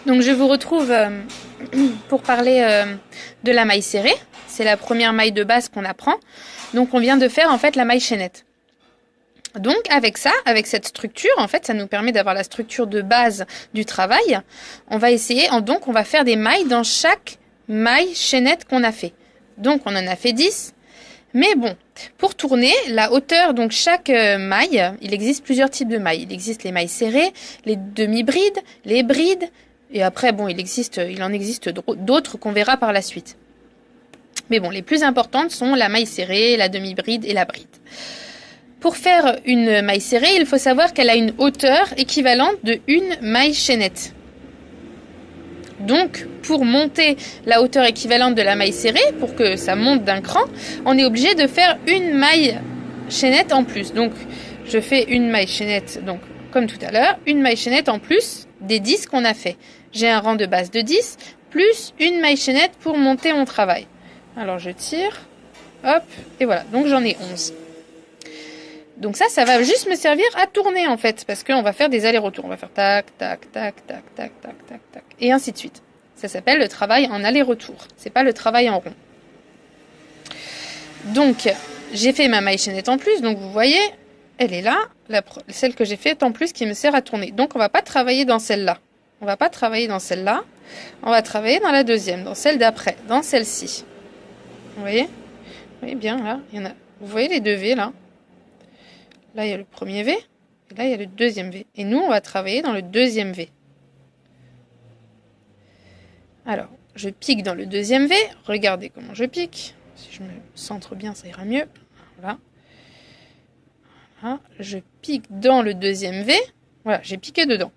Donc je vous retrouve pour parler de la maille serrée. C'est la première maille de base qu'on apprend. Donc on vient de faire en fait la maille chaînette. Donc avec ça, avec cette structure, en fait ça nous permet d'avoir la structure de base du travail. On va essayer, donc on va faire des mailles dans chaque maille chaînette qu'on a fait. Donc on en a fait 10. Mais bon, pour tourner, la hauteur, donc chaque maille, il existe plusieurs types de mailles. Il existe les mailles serrées, les demi-brides, les brides, et après, bon, il en existe d'autres qu'on verra par la suite. Mais bon, les plus importantes sont la maille serrée, la demi-bride et la bride. Pour faire une maille serrée, il faut savoir qu'elle a une hauteur équivalente de une maille chaînette. Donc, pour monter la hauteur équivalente de la maille serrée, pour que ça monte d'un cran, on est obligé de faire une maille chaînette en plus. Donc, je fais une maille chaînette, donc comme tout à l'heure, une maille chaînette en plus des 10 qu'on a fait. J'ai un rang de base de 10, plus une maille chaînette pour monter mon travail. Alors, je tire, hop, et voilà. Donc, j'en ai 11. Donc ça va juste me servir à tourner en fait, parce qu'on va faire des allers-retours. On va faire tac, tac, tac, tac, tac, tac, tac, tac, et ainsi de suite. Ça s'appelle le travail en aller-retour. C'est pas le travail en rond. Donc, j'ai fait ma maille chaînette en plus, donc vous voyez, elle est là, celle que j'ai faite en plus qui me sert à tourner. Donc on va pas travailler dans celle-là. On va pas travailler dans celle-là. On va travailler dans la deuxième, dans celle d'après, dans celle-ci. Vous voyez? Vous voyez bien là, il y en a. Vous voyez les deux V là? Là, il y a le premier V, et là, il y a le deuxième V. Et nous, on va travailler dans le deuxième V. Alors, je pique dans le deuxième V. Regardez comment je pique. Si je me centre bien, ça ira mieux. Voilà. Voilà. Je pique dans le deuxième V. Voilà, j'ai piqué dedans.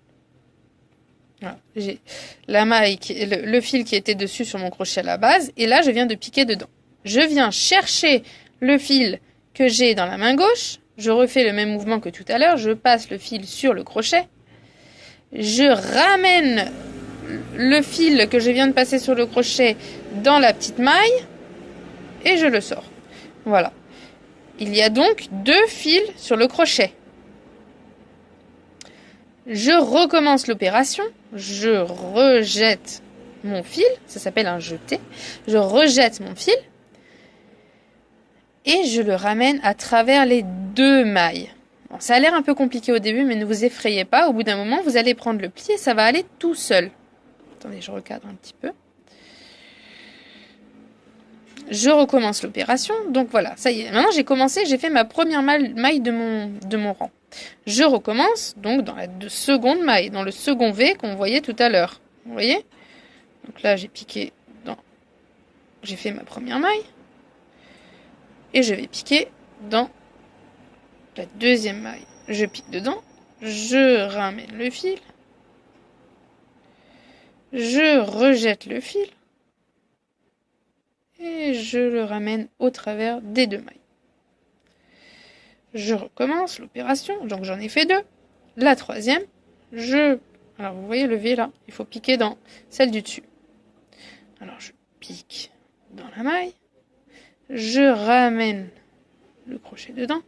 Voilà. J'ai la maille, le fil qui était dessus sur mon crochet à la base. Et là, je viens de piquer dedans. Je viens chercher le fil que j'ai dans la main gauche. Je refais le même mouvement que tout à l'heure, je passe le fil sur le crochet, je ramène le fil que je viens de passer sur le crochet dans la petite maille et je le sors. Voilà. Il y a donc 2 fils sur le crochet. Je recommence l'opération, je rejette mon fil, ça s'appelle un jeté, je rejette mon fil. Et je le ramène à travers les 2 mailles. Bon, ça a l'air un peu compliqué au début, mais ne vous effrayez pas. Au bout d'un moment, vous allez prendre le pli et ça va aller tout seul. Attendez, je recadre un petit peu. Je recommence l'opération. Donc voilà, ça y est. Maintenant, j'ai commencé, j'ai fait ma première maille de mon rang. Je recommence donc dans la seconde maille, dans le second V qu'on voyait tout à l'heure. Vous voyez? Donc là, j'ai piqué dans... J'ai fait ma première maille. Et je vais piquer dans la deuxième maille. Je pique dedans, je ramène le fil, je rejette le fil et je le ramène au travers des 2 mailles. Je recommence l'opération, donc j'en ai fait 2. La troisième, alors vous voyez le V là, il faut piquer dans celle du dessus. Alors je pique dans la maille. Je ramène le crochet dedans,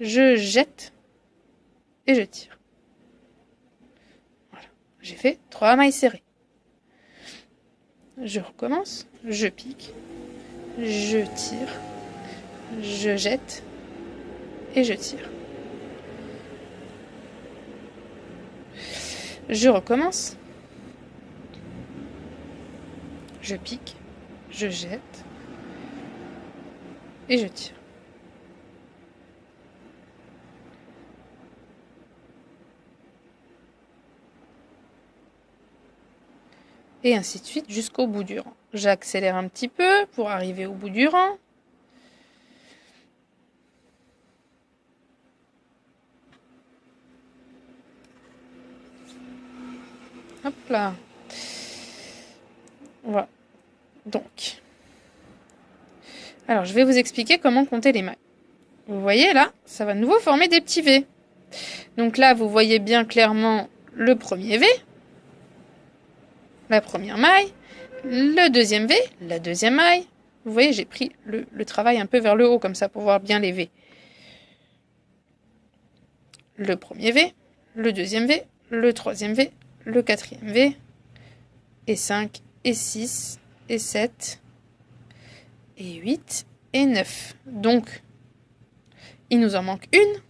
je jette et je tire. Voilà, j'ai fait 3 mailles serrées. Je recommence, je pique, je tire, je jette et je tire. Je recommence, je pique, je jette et je tire. Et ainsi de suite jusqu'au bout du rang. J'accélère un petit peu pour arriver au bout du rang. Hop là. Voilà. Donc. Alors, je vais vous expliquer comment compter les mailles. Vous voyez là, ça va de nouveau former des petits V. Donc là, vous voyez bien clairement le premier V, la première maille, le deuxième V, la deuxième maille. Vous voyez, j'ai pris le travail un peu vers le haut comme ça pour voir bien les V. Le premier V, le deuxième V, le troisième V, le quatrième V, et 5, et 6, et 7, et 8, et 9. Donc, il nous en manque une.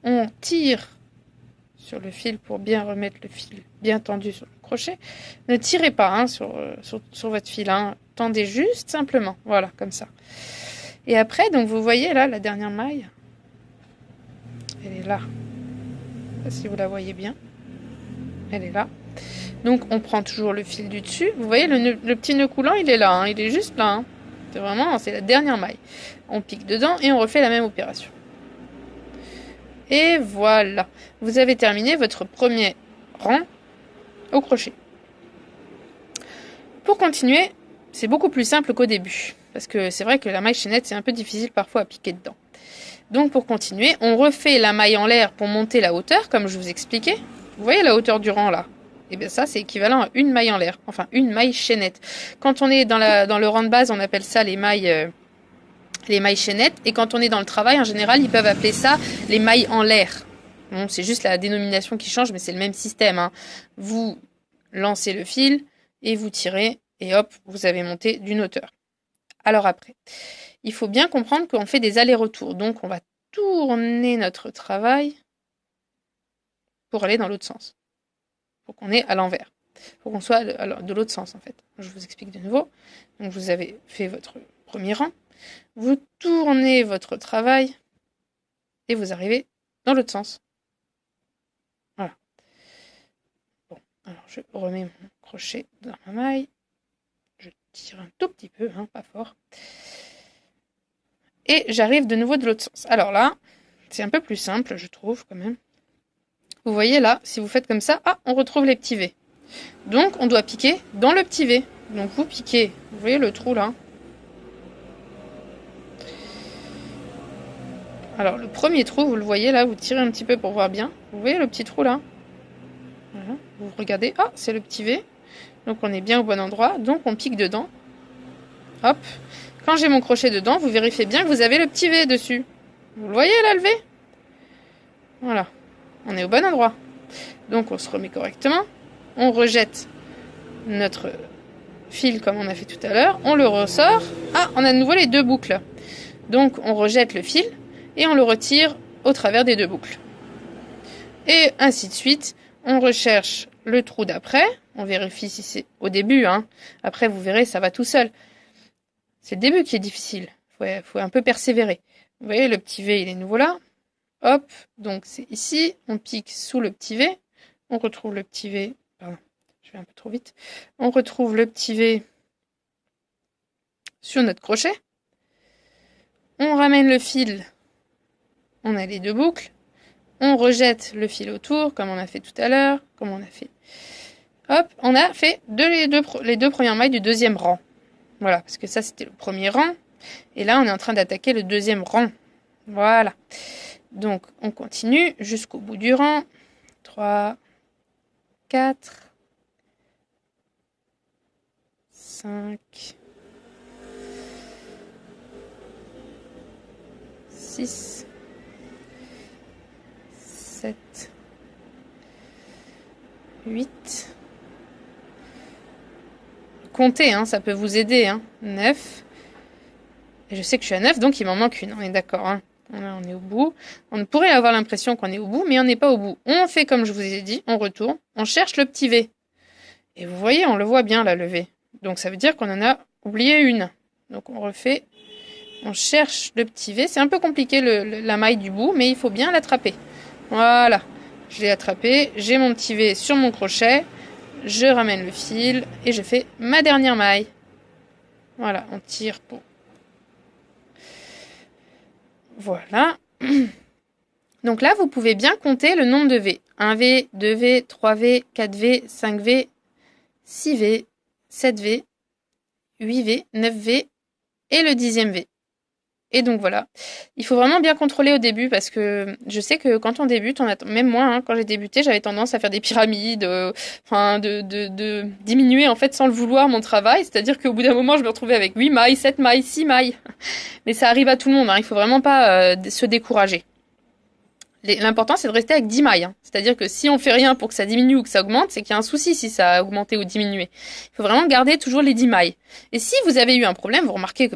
On tire sur le fil pour bien remettre le fil bien tendu sur le crochet. Ne tirez pas hein, sur votre fil, hein. Tendez juste simplement, voilà, comme ça. Et après, donc vous voyez là, la dernière maille, elle est là. Je sais pas si vous la voyez bien. Elle est là. Donc on prend toujours le fil du dessus. Vous voyez, le petit nœud coulant, il est là, hein, il est juste là. Hein. C'est vraiment, c'est la dernière maille. On pique dedans et on refait la même opération. Et voilà, vous avez terminé votre premier rang au crochet. Pour continuer, c'est beaucoup plus simple qu'au début, parce que c'est vrai que la maille chaînette, c'est un peu difficile parfois à piquer dedans. Donc pour continuer, on refait la maille en l'air pour monter la hauteur, comme je vous expliquais. Vous voyez la hauteur du rang là? Et bien ça, c'est équivalent à une maille en l'air, enfin une maille chaînette. Quand on est dans le rang de base, on appelle ça les mailles chaînettes, et quand on est dans le travail, en général, ils peuvent appeler ça les mailles en l'air. Bon, c'est juste la dénomination qui change, mais c'est le même système. Hein. Vous lancez le fil et vous tirez, et hop, vous avez monté d'une hauteur. Alors après, il faut bien comprendre qu'on fait des allers-retours. Donc, on va tourner notre travail pour aller dans l'autre sens. Pour qu'on est à l'envers. Pour qu'on soit de l'autre sens, en fait. Je vous explique de nouveau. Donc, vous avez fait votre premier rang. Vous tournez votre travail et vous arrivez dans l'autre sens. Voilà. Bon, alors je remets mon crochet dans ma maille. Je tire un tout petit peu, hein, pas fort. Et j'arrive de nouveau de l'autre sens. Alors là, c'est un peu plus simple, je trouve, quand même. Vous voyez là, si vous faites comme ça, on retrouve les petits V. Donc, on doit piquer dans le petit V. Donc, vous piquez, vous voyez le trou là. Alors, le premier trou, vous le voyez là, vous tirez un petit peu pour voir bien. Vous voyez le petit trou là? Voilà. Vous regardez, c'est le petit V. Donc, on est bien au bon endroit. Donc, on pique dedans. Hop. Quand j'ai mon crochet dedans, vous vérifiez bien que vous avez le petit V dessus. Vous le voyez là, le V? Voilà. On est au bon endroit. Donc, on se remet correctement. On rejette notre fil comme on a fait tout à l'heure. On le ressort. On a de nouveau les deux boucles. Donc, on rejette le fil. Et on le retire au travers des deux boucles. Et ainsi de suite, on recherche le trou d'après. On vérifie si c'est au début. Hein. Après, vous verrez, ça va tout seul. C'est le début qui est difficile. Faut un peu persévérer. Vous voyez, le petit V, il est nouveau là. Hop, donc c'est ici. On pique sous le petit V. On retrouve le petit V. Pardon, je vais un peu trop vite. On retrouve le petit V sur notre crochet. On ramène le fil. On a les deux boucles. On rejette le fil autour, comme on a fait tout à l'heure, comme on a fait. Hop, on a fait les deux premières mailles du deuxième rang. Voilà, parce que ça, c'était le premier rang. Et là, on est en train d'attaquer le deuxième rang. Voilà. Donc, on continue jusqu'au bout du rang. 3, 4, 5, 6, 7, 8. Comptez, hein, ça peut vous aider. Hein. 9. Et je sais que je suis à 9, donc il m'en manque une. On est d'accord. Hein. Là, on est au bout. On pourrait avoir l'impression qu'on est au bout, mais on n'est pas au bout. On fait comme je vous ai dit, on retourne, on cherche le petit V. Et vous voyez, on le voit bien là, le V. Donc ça veut dire qu'on en a oublié une. Donc on refait, on cherche le petit V. C'est un peu compliqué la maille du bout, mais il faut bien l'attraper. Voilà, je l'ai attrapé, j'ai mon petit V sur mon crochet, je ramène le fil et je fais ma dernière maille. Voilà, on tire pour... Voilà. Donc là, vous pouvez bien compter le nombre de V. 1V, 2V, 3V, 4V, 5V, 6V, 7V, 8V, 9V et le 10e V. Et donc voilà, il faut vraiment bien contrôler au début parce que je sais que quand on débute, même moi, hein, quand j'ai débuté, j'avais tendance à faire des pyramides, de diminuer en fait sans le vouloir mon travail. C'est-à-dire qu'au bout d'un moment, je me retrouvais avec 8 mailles, 7 mailles, 6 mailles. Mais ça arrive à tout le monde, hein, il faut vraiment pas se décourager. L'important, c'est de rester avec 10 mailles. Hein. C'est-à-dire que si on fait rien pour que ça diminue ou que ça augmente, c'est qu'il y a un souci si ça a augmenté ou diminué. Il faut vraiment garder toujours les 10 mailles. Et si vous avez eu un problème, vous remarquez que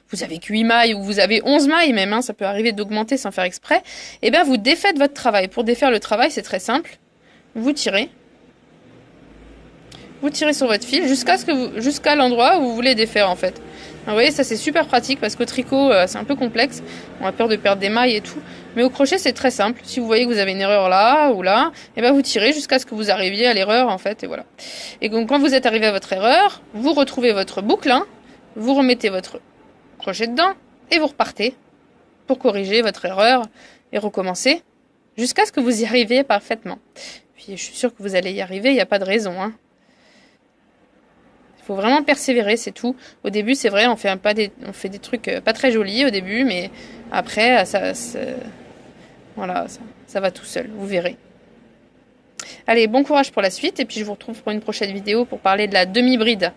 vous avez que 8 mailles ou vous avez 11 mailles même, hein, ça peut arriver d'augmenter sans faire exprès, et bien vous défaites votre travail. Pour défaire le travail, c'est très simple. Vous tirez. Vous tirez sur votre fil jusqu'à l'endroit où vous voulez défaire en fait. Alors, vous voyez, ça c'est super pratique parce qu'au tricot c'est un peu complexe. On a peur de perdre des mailles et tout. Mais au crochet c'est très simple. Si vous voyez que vous avez une erreur là ou là, et ben vous tirez jusqu'à ce que vous arriviez à l'erreur en fait et voilà. Et donc quand vous êtes arrivé à votre erreur, vous retrouvez votre boucle, hein, vous remettez votre crochet dedans et vous repartez pour corriger votre erreur et recommencer jusqu'à ce que vous y arriviez parfaitement. Puis je suis sûre que vous allez y arriver, il n'y a pas de raison, hein. Faut vraiment persévérer, c'est tout. Au début, c'est vrai, on fait des trucs pas très jolis au début, mais après, voilà, ça va tout seul, vous verrez. Allez, bon courage pour la suite, et puis je vous retrouve pour une prochaine vidéo pour parler de la demi-bride.